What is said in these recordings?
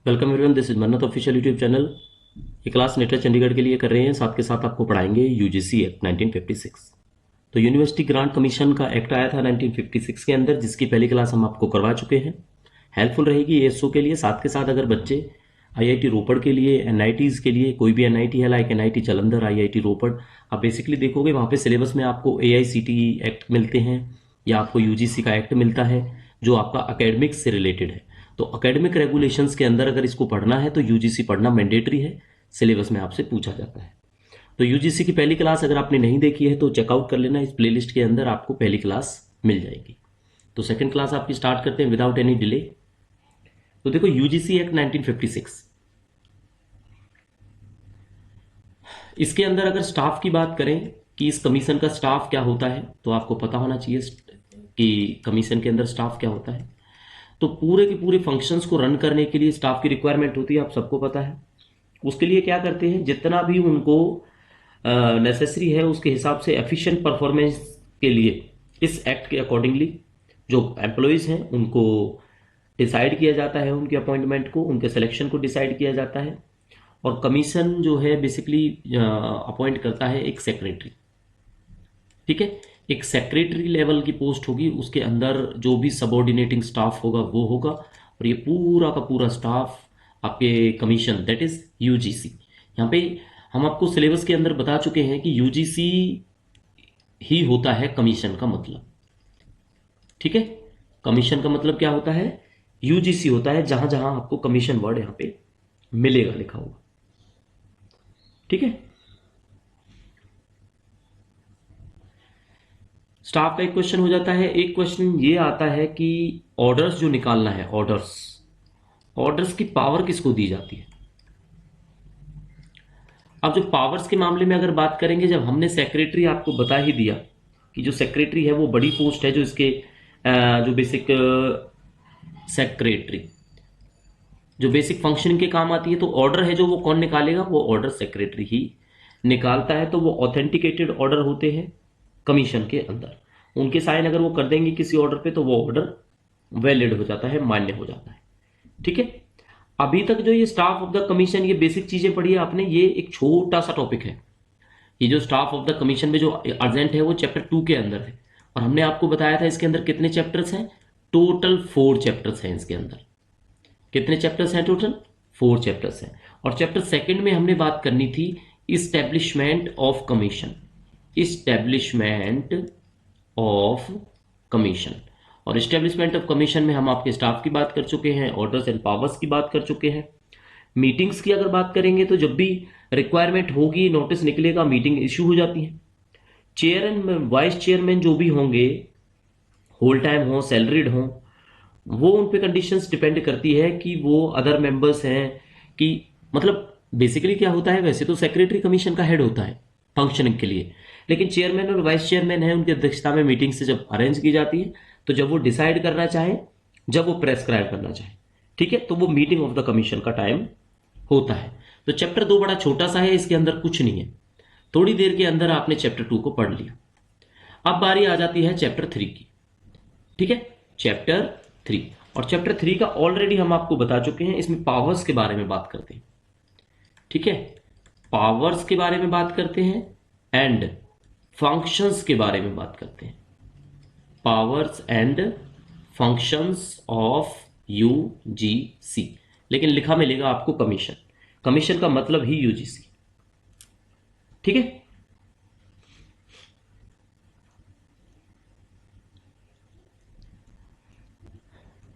Welcome everyone, this is मन्नत official YouTube channel. ये class नेटर Chandigarh के लिए कर रहे हैं, साथ के साथ आपको पढ़ाएंगे यूजीसी एक्ट 1956। तो यूनिवर्सिटी ग्रांट कमीशन का एक्ट आया था 1956 के अंदर, जिसकी पहली क्लास हम आपको करवा चुके हैं। हेल्पफुल रहेगी एएसओ के लिए। साथ के साथ अगर बच्चे आईआईटी रोपड़ के लिए, एनआईटीज के लिए, कोई भी एनआईटी है लाइक एनआईटी जालंधर, आईआईटी रोपड़, आप बेसिकली देखोगे वहाँ पे सिलेबस में आपको एआईसीटीई एक्ट मिलते हैं या आपको यूजीसी का एक्ट मिलता है जो आपका अकेडमिक्स से रिलेटेड है। तो अकेडमिक रेगुलेशंस के अंदर अगर इसको पढ़ना है तो यूजीसी पढ़ना मैंडेटरी है, सिलेबस में आपसे पूछा जाता है। तो यूजीसी की पहली क्लास अगर आपने नहीं देखी है तो चेकआउट कर लेना, इस प्लेलिस्ट के अंदर आपको पहली क्लास मिल जाएगी। तो सेकंड क्लास आपकी स्टार्ट करते हैं विदाउट एनी डिले। तो देखो यूजीसी एक्ट 1956, इसके अंदर अगर स्टाफ की बात करें कि इस कमीशन का स्टाफ क्या होता है, तो आपको पता होना चाहिए कि कमीशन के अंदर स्टाफ क्या होता है। तो पूरे के पूरे फंक्शंस को रन करने के लिए स्टाफ की रिक्वायरमेंट होती है, आप सबको पता है। उसके लिए क्या करते हैं, जितना भी उनको नेसेसरी है उसके हिसाब से एफिशिएंट परफॉर्मेंस के लिए इस एक्ट के अकॉर्डिंगली जो एम्प्लॉयज़ हैं उनको डिसाइड किया जाता है, उनके अपॉइंटमेंट को, उनके सिलेक्शन को डिसाइड किया जाता है। और कमीशन जो है बेसिकली अपॉइंट करता है एक सेक्रेटरी। ठीक है, एक सेक्रेटरी लेवल की पोस्ट होगी, उसके अंदर जो भी सबऑर्डिनेटिंग स्टाफ होगा वो होगा, और ये पूरा का पूरा स्टाफ आपके कमीशन, दैट इज यूजीसी। यहाँ पे हम आपको सिलेबस के अंदर बता चुके हैं कि यूजीसी ही होता है कमीशन का मतलब। ठीक है, कमीशन का मतलब क्या होता है, यूजीसी होता है। जहां जहां आपको कमीशन वर्ड यहाँ पे मिलेगा लिखा हुआ। ठीक है, स्टाफ का एक क्वेश्चन हो जाता है। एक क्वेश्चन ये आता है कि ऑर्डर्स जो निकालना है, ऑर्डर्स की पावर किसको दी जाती है। अब जो पावर्स के मामले में अगर बात करेंगे, जब हमने सेक्रेटरी आपको बता ही दिया कि जो सेक्रेटरी है वो बड़ी पोस्ट है, जो इसके जो बेसिक सेक्रेटरी जो बेसिक फंक्शनिंग के काम आती है, तो ऑर्डर है जो वो कौन निकालेगा, वो ऑर्डर सेक्रेटरी ही निकालता है। तो वो ऑथेंटिकेटेड ऑर्डर होते हैं कमीशन के अंदर, उनके साइन अगर वो कर देंगे किसी ऑर्डर पे तो वो ऑर्डर वैलिड हो जाता है, मान्य हो जाता है। ठीक है, अभी तक जो ये स्टाफ ऑफ द कमीशन, ये बेसिक चीजें पढ़ी है आपने, ये एक छोटा सा टॉपिक है। ये जो स्टाफ ऑफ द कमीशन में जो अर्जेंट है वो चैप्टर 2 के अंदर है, और हमने आपको बताया था इसके अंदर कितने चैप्टर्स हैं, टोटल 4 चैप्टर्स हैं इसके अंदर। कितने चैप्टर्स हैं टोटल, 4 चैप्टर्स हैं। और चैप्टर सेकंड में हमने बात करनी थी establishment of commission, establishment of commission. और इस्टेब्लिशमेंट ऑफ कमीशन में हम आपके स्टाफ की बात कर चुके हैं, ऑर्डर्स एंड पावर्स की बात कर चुके हैं। मीटिंग्स की अगर बात करेंगे तो जब भी रिक्वायरमेंट होगी, नोटिस निकलेगा, मीटिंग इश्यू हो जाती है। चेयर एंड वाइस चेयरमैन जो भी होंगे, होल टाइम हो, सैलरीड हो, वो उन पे कंडीशंस डिपेंड करती है कि वो अदर मेंबर्स हैं कि, मतलब बेसिकली क्या होता है, वैसे तो सेक्रेटरी कमीशन का हेड होता है फंक्शनिंग के लिए, लेकिन चेयरमैन और वाइस चेयरमैन है, उनकी अध्यक्षता में मीटिंग से जब अरेंज की जाती है, तो जब वो डिसाइड करना चाहे, जब वो प्रेस्क्राइब करना चाहे, ठीक है, तो वो मीटिंग ऑफ द कमीशन का टाइम होता है। तो चैप्टर 2 बड़ा छोटा सा है, इसके अंदर कुछ नहीं है, थोड़ी देर के अंदर आपने चैप्टर 2 को पढ़ लिया। अब बारी आ जाती है चैप्टर 3 की। ठीक है, चैप्टर 3, और चैप्टर 3 का ऑलरेडी हम आपको बता चुके हैं, इसमें पावर्स के बारे में बात करते हैं। ठीक है, पावर्स के बारे में बात करते हैं एंड फंक्शंस के बारे में बात करते हैं। Powers and functions of UGC, लेकिन लिखा मिलेगा आपको कमीशन। कमीशन का मतलब ही यूजीसी। ठीक है,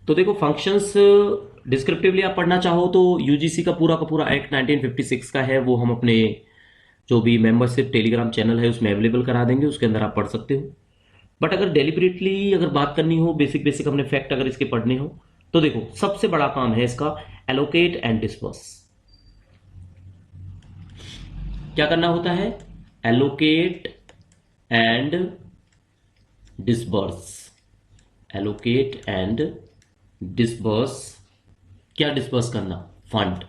तो देखो फंक्शंस डिस्क्रिप्टिवली आप पढ़ना चाहो तो यूजीसी का पूरा एक्ट 1956 का है, वो हम अपने जो भी मेंबरशिप टेलीग्राम चैनल है उसमें अवेलेबल करा देंगे, उसके अंदर आप पढ़ सकते हो। बट अगर डेलिबरेटली अगर बात करनी हो, बेसिक बेसिक हमने फैक्ट अगर इसके पढ़ने हो, तो देखो सबसे बड़ा काम है इसका एलोकेट एंड डिस्पर्स। क्या करना होता है, allocate and disperse, allocate and disperse. क्या डिस्पर्स करना, फंड।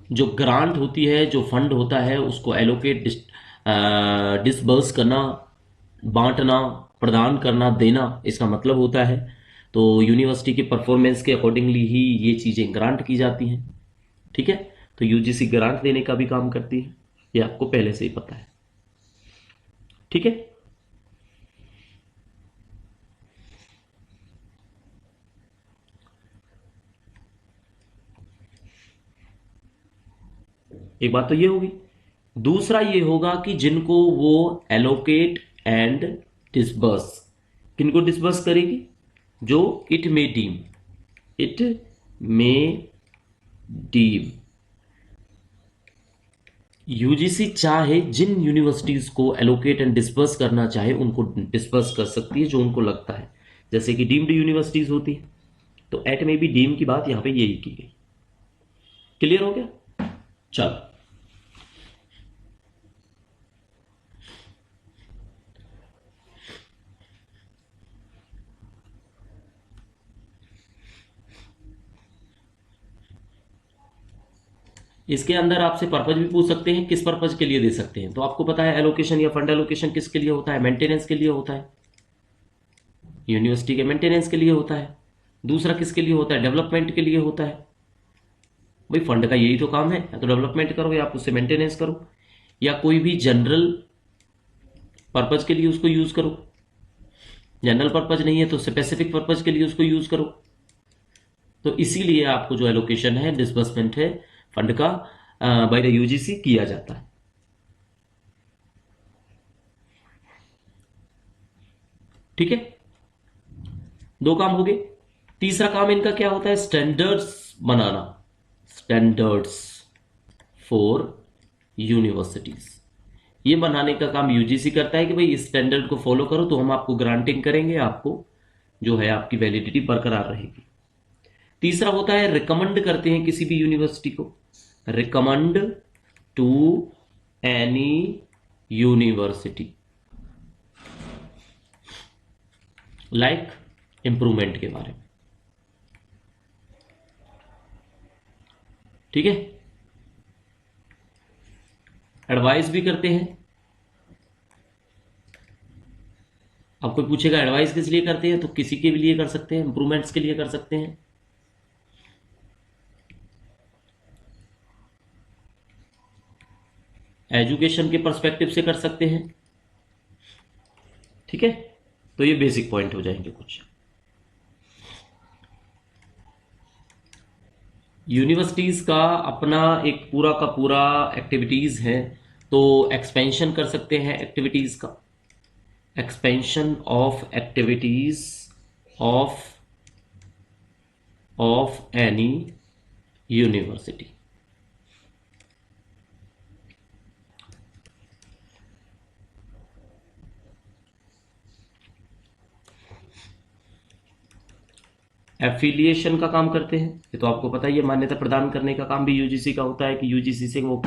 जो ग्रांट होती है, जो फंड होता है, उसको एलोकेट डिस्पर्स करना, बांटना, प्रदान करना, देना, इसका मतलब होता है। तो यूनिवर्सिटी के परफॉर्मेंस के अकॉर्डिंगली ही ये चीज़ें ग्रांट की जाती हैं। ठीक है, तो यूजीसी ग्रांट देने का भी काम करती है, ये आपको पहले से ही पता है। ठीक है, एक बात तो ये होगी। दूसरा ये होगा कि जिनको वो एलोकेट एंड डिसबर्स, किनको डिसबर्स करेगी, जो इट मे डीम यूजीसी चाहे जिन यूनिवर्सिटीज को एलोकेट एंड डिसबर्स करना चाहे उनको डिसबर्स कर सकती है, जो उनको लगता है, जैसे कि डीम्ड यूनिवर्सिटीज होती है, तो एट में भी डीम की बात यहां पे यही की गई। क्लियर हो गया? चलो, इसके अंदर आपसे पर्पज भी पूछ सकते हैं, किस पर्पज के लिए दे सकते हैं। तो आपको पता है एलोकेशन या फंड एलोकेशन किसके लिए होता है? मेंटेनेंस के लिए होता है, यूनिवर्सिटी के मेंटेनेंस के लिए होता है। दूसरा किसके लिए होता है? डेवलपमेंट के लिए होता है। भाई फंड का यही तो काम है, या तो डेवलपमेंट करो या आप उससे मेंटेनेंस करो, या कोई भी जनरल पर्पज के लिए उसको यूज करो। जनरल पर्पज नहीं है तो स्पेसिफिक पर्पज के लिए उसको यूज करो। तो इसीलिए आपको जो एलोकेशन है, डिसबर्समेंट है फंड का, बाय द यूजीसी किया जाता है। ठीक है, दो काम हो गए। तीसरा काम इनका क्या होता है? Standards banana, standards for universities. ये बनाने का काम यूजीसी करता है कि भाई इस स्टैंडर्ड को फॉलो करो तो हम आपको ग्रांटिंग करेंगे, आपको जो है आपकी वैलिडिटी बरकरार रहेगी। तीसरा होता है रिकमेंड करते हैं किसी भी यूनिवर्सिटी को, recommend to any university, like improvement के बारे में। ठीक है, एडवाइस भी करते हैं। अब कोई पूछेगा एडवाइस किस लिए करते हैं, तो किसी के भी लिए कर सकते हैं, इंप्रूवमेंट्स के लिए कर सकते हैं। एजुकेशन के पर्सपेक्टिव से कर सकते हैं। ठीक है, तो ये बेसिक पॉइंट हो जाएंगे कुछ। यूनिवर्सिटीज का अपना एक पूरा का पूरा एक्टिविटीज है, तो एक्सपेंशन कर सकते हैं एक्टिविटीज का, expansion of activities of any university. Affiliation का काम करते हैं, ये तो आपको पता ही है। मान्यता प्रदान करने का काम भी यूजीसी का होता है कि यूजीसी से वो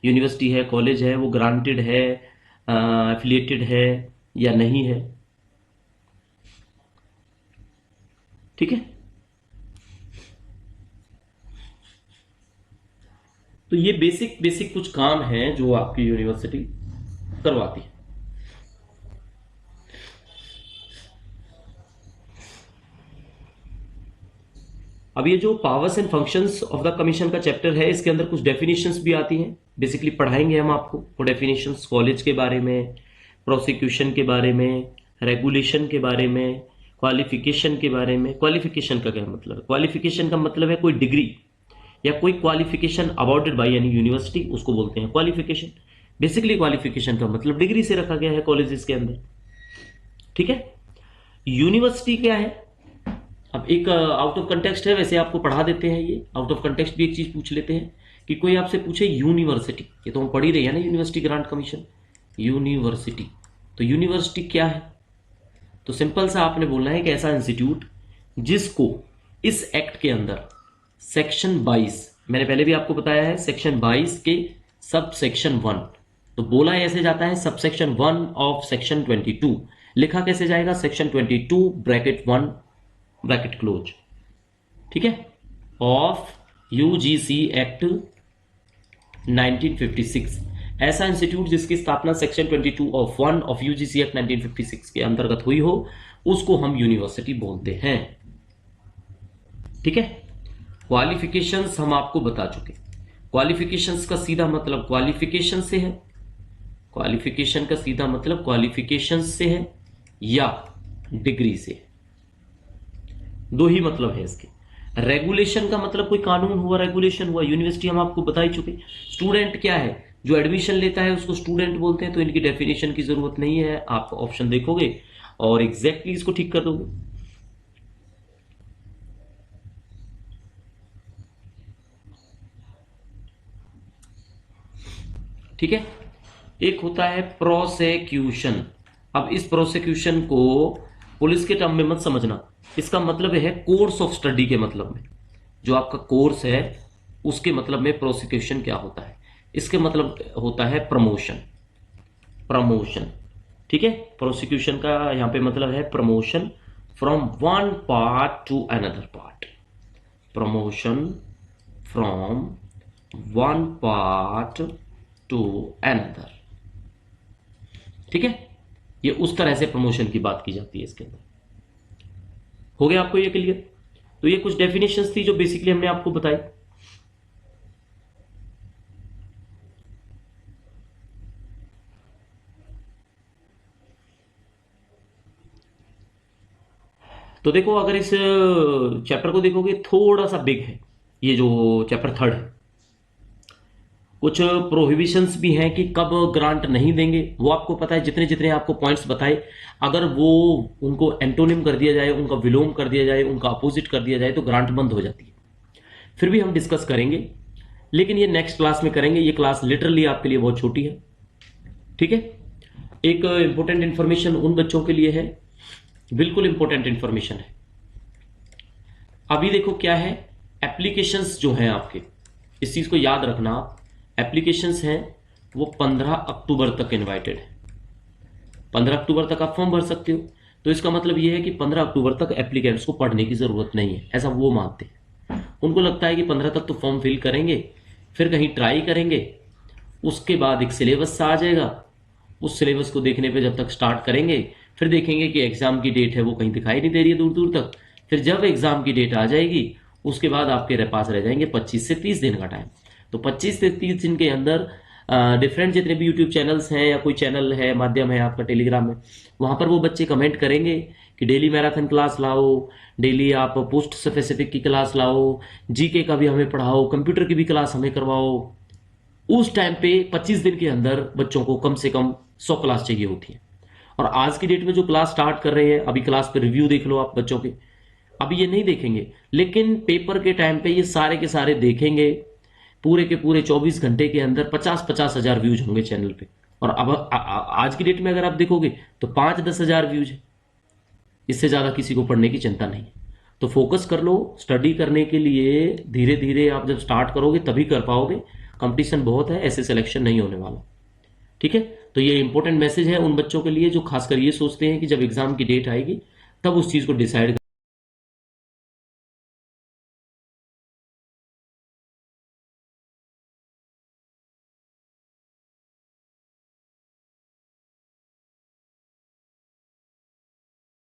यूनिवर्सिटी है, कॉलेज है, वो ग्रांटेड है, एफिलिएटेड है या नहीं है। ठीक है, तो ये बेसिक बेसिक कुछ काम है जो आपकी यूनिवर्सिटी करवाती है। अब ये जो powers and functions of the commission का चैप्टर है, इसके अंदर कुछ डेफिनेशंस भी आती हैं। बेसिकली पढ़ाएंगे हम आपको वो डेफिनेशंस, कॉलेज के बारे में, प्रोसिक्यूशन के बारे में, रेगुलेशन के बारे में, क्वालिफिकेशन के बारे में। क्वालिफिकेशन का क्या मतलब है? क्वालिफिकेशन का मतलब है कोई डिग्री या कोई qualification awarded by any university, उसको बोलते हैं क्वालिफिकेशन। बेसिकली क्वालिफिकेशन का मतलब डिग्री से रखा गया है कॉलेजेस के अंदर। ठीक है, यूनिवर्सिटी क्या है? अब एक आउट ऑफ कंटेक्स्ट है, वैसे आपको पढ़ा देते हैं। ये आउट ऑफ कंटेक्स्ट भी एक चीज पूछ लेते हैं कि कोई आपसे पूछे यूनिवर्सिटी, ये तो हम पढ़ ही रहे हैं ना, यूनिवर्सिटी ग्रांट कमीशन, यूनिवर्सिटी। तो यूनिवर्सिटी क्या है? तो सिंपल सा आपने बोलना है कि ऐसा इंस्टीट्यूट जिसको इस एक्ट के अंदर सेक्शन 22, मैंने पहले भी आपको बताया है, सेक्शन 22 के सब सेक्शन 1, तो बोला ऐसे जाता है सब सेक्शन 1 ऑफ सेक्शन 22। लिखा कैसे जाएगा? Section 22 bracket 1 bracket close. ठीक है, ऑफ यूजीसी एक्ट 1956। ऐसा इंस्टीट्यूट जिसकी स्थापना section 22 of 1 of UGC act 1956 के अंतर्गत हुई हो, उसको हम यूनिवर्सिटी बोलते हैं। ठीक है। क्वालिफिकेशंस हम आपको बता चुके। क्वालिफिकेशंस का सीधा मतलब क्वालिफिकेशन से है, क्वालिफिकेशन का सीधा मतलब क्वालिफिकेशंस से है या डिग्री से है, दो ही मतलब है इसके। रेगुलेशन का मतलब कोई कानून हुआ, रेगुलेशन हुआ, यूनिवर्सिटी हम आपको बता ही चुके। स्टूडेंट क्या है, जो एडमिशन लेता है उसको स्टूडेंट बोलते हैं, तो इनकी डेफिनेशन की जरूरत नहीं है, आप ऑप्शन देखोगे और एग्जैक्टली इसको ठीक कर दोगे। ठीक है। एक होता है प्रोसेक्यूशन। अब इस प्रोसेक्यूशन को पुलिस के टर्म में मत समझना, इसका मतलब है कोर्स ऑफ स्टडी के मतलब में, जो आपका कोर्स है उसके मतलब में प्रोसिक्यूशन क्या होता है, इसके मतलब होता है प्रमोशन। प्रमोशन, ठीक है। प्रोसिक्यूशन का यहां पे मतलब है promotion from one part two another part. Promotion from one part two another, ठीक है। ये उस तरह से प्रमोशन की बात की जाती है इसके अंदर। हो गया आपको ये क्लियर? तो ये कुछ डेफिनेशंस थी जो बेसिकली हमने आपको बताई। तो देखो, अगर इस चैप्टर को देखोगे थोड़ा सा बिग है, ये जो चैप्टर थर्ड है। कुछ प्रोहिबिशंस भी हैं कि कब ग्रांट नहीं देंगे, वो आपको पता है। जितने जितने आपको पॉइंट्स बताए, अगर वो उनको एंटोनिम कर दिया जाए, उनका विलोम कर दिया जाए, उनका अपोजिट कर दिया जाए, तो ग्रांट बंद हो जाती है। फिर भी हम डिस्कस करेंगे, लेकिन ये नेक्स्ट क्लास में करेंगे। ये क्लास लिटरली आपके लिए बहुत छोटी है, ठीक है। एक इंपॉर्टेंट इंफॉर्मेशन उन बच्चों के लिए है, बिल्कुल इंपॉर्टेंट इंफॉर्मेशन है। अभी देखो क्या है, एप्लीकेशंस जो हैं आपके, इस चीज को याद रखना आप, एप्लीकेशंस हैं वो 15 अक्टूबर तक इनवाइटेड है। 15 अक्टूबर तक आप फॉर्म भर सकते हो। तो इसका मतलब ये है कि 15 अक्टूबर तक एप्लीकेंट्स को पढ़ने की जरूरत नहीं है, ऐसा वो मानते हैं। उनको लगता है कि 15 तक तो फॉर्म फिल करेंगे, फिर कहीं ट्राई करेंगे, उसके बाद एक सिलेबस आ जाएगा, उस सिलेबस को देखने पे जब तक स्टार्ट करेंगे, फिर देखेंगे कि एग्जाम की डेट है वो कहीं दिखाई नहीं दे रही है दूर दूर तक। फिर जब एग्जाम की डेट आ जाएगी, उसके बाद आपके पास रह जाएंगे 25 से 30 दिन का टाइम। तो 25 से 30 दिन के अंदर डिफरेंट जितने भी यूट्यूब चैनल्स हैं या कोई चैनल है, माध्यम है आपका टेलीग्राम में, वहां पर वो बच्चे कमेंट करेंगे कि डेली मैराथन क्लास लाओ, डेली आप पोस्ट स्पेसिफिक की क्लास लाओ, जीके का भी हमें पढ़ाओ, कंप्यूटर की भी क्लास हमें करवाओ। उस टाइम पे 25 दिन के अंदर बच्चों को कम से कम 100 क्लास चाहिए होती है। और आज की डेट में जो क्लास स्टार्ट कर रहे हैं, अभी क्लास पे रिव्यू देख लो आप बच्चों के, अभी ये नहीं देखेंगे, लेकिन पेपर के टाइम पे ये सारे के सारे देखेंगे। पूरे के पूरे 24 घंटे के अंदर 50-50 हजार व्यूज होंगे चैनल पे। और अब आज की डेट में अगर आप देखोगे तो 5-10 हजार व्यूज है, इससे ज्यादा किसी को पढ़ने की चिंता नहीं है। तो फोकस कर लो स्टडी करने के लिए, धीरे धीरे आप जब स्टार्ट करोगे तभी कर पाओगे। कंपटीशन बहुत है, ऐसे सिलेक्शन नहीं होने वाला, ठीक है। तो ये इंपॉर्टेंट मैसेज है उन बच्चों के लिए जो खासकर ये सोचते हैं कि जब एग्जाम की डेट आएगी तब उस चीज को डिसाइड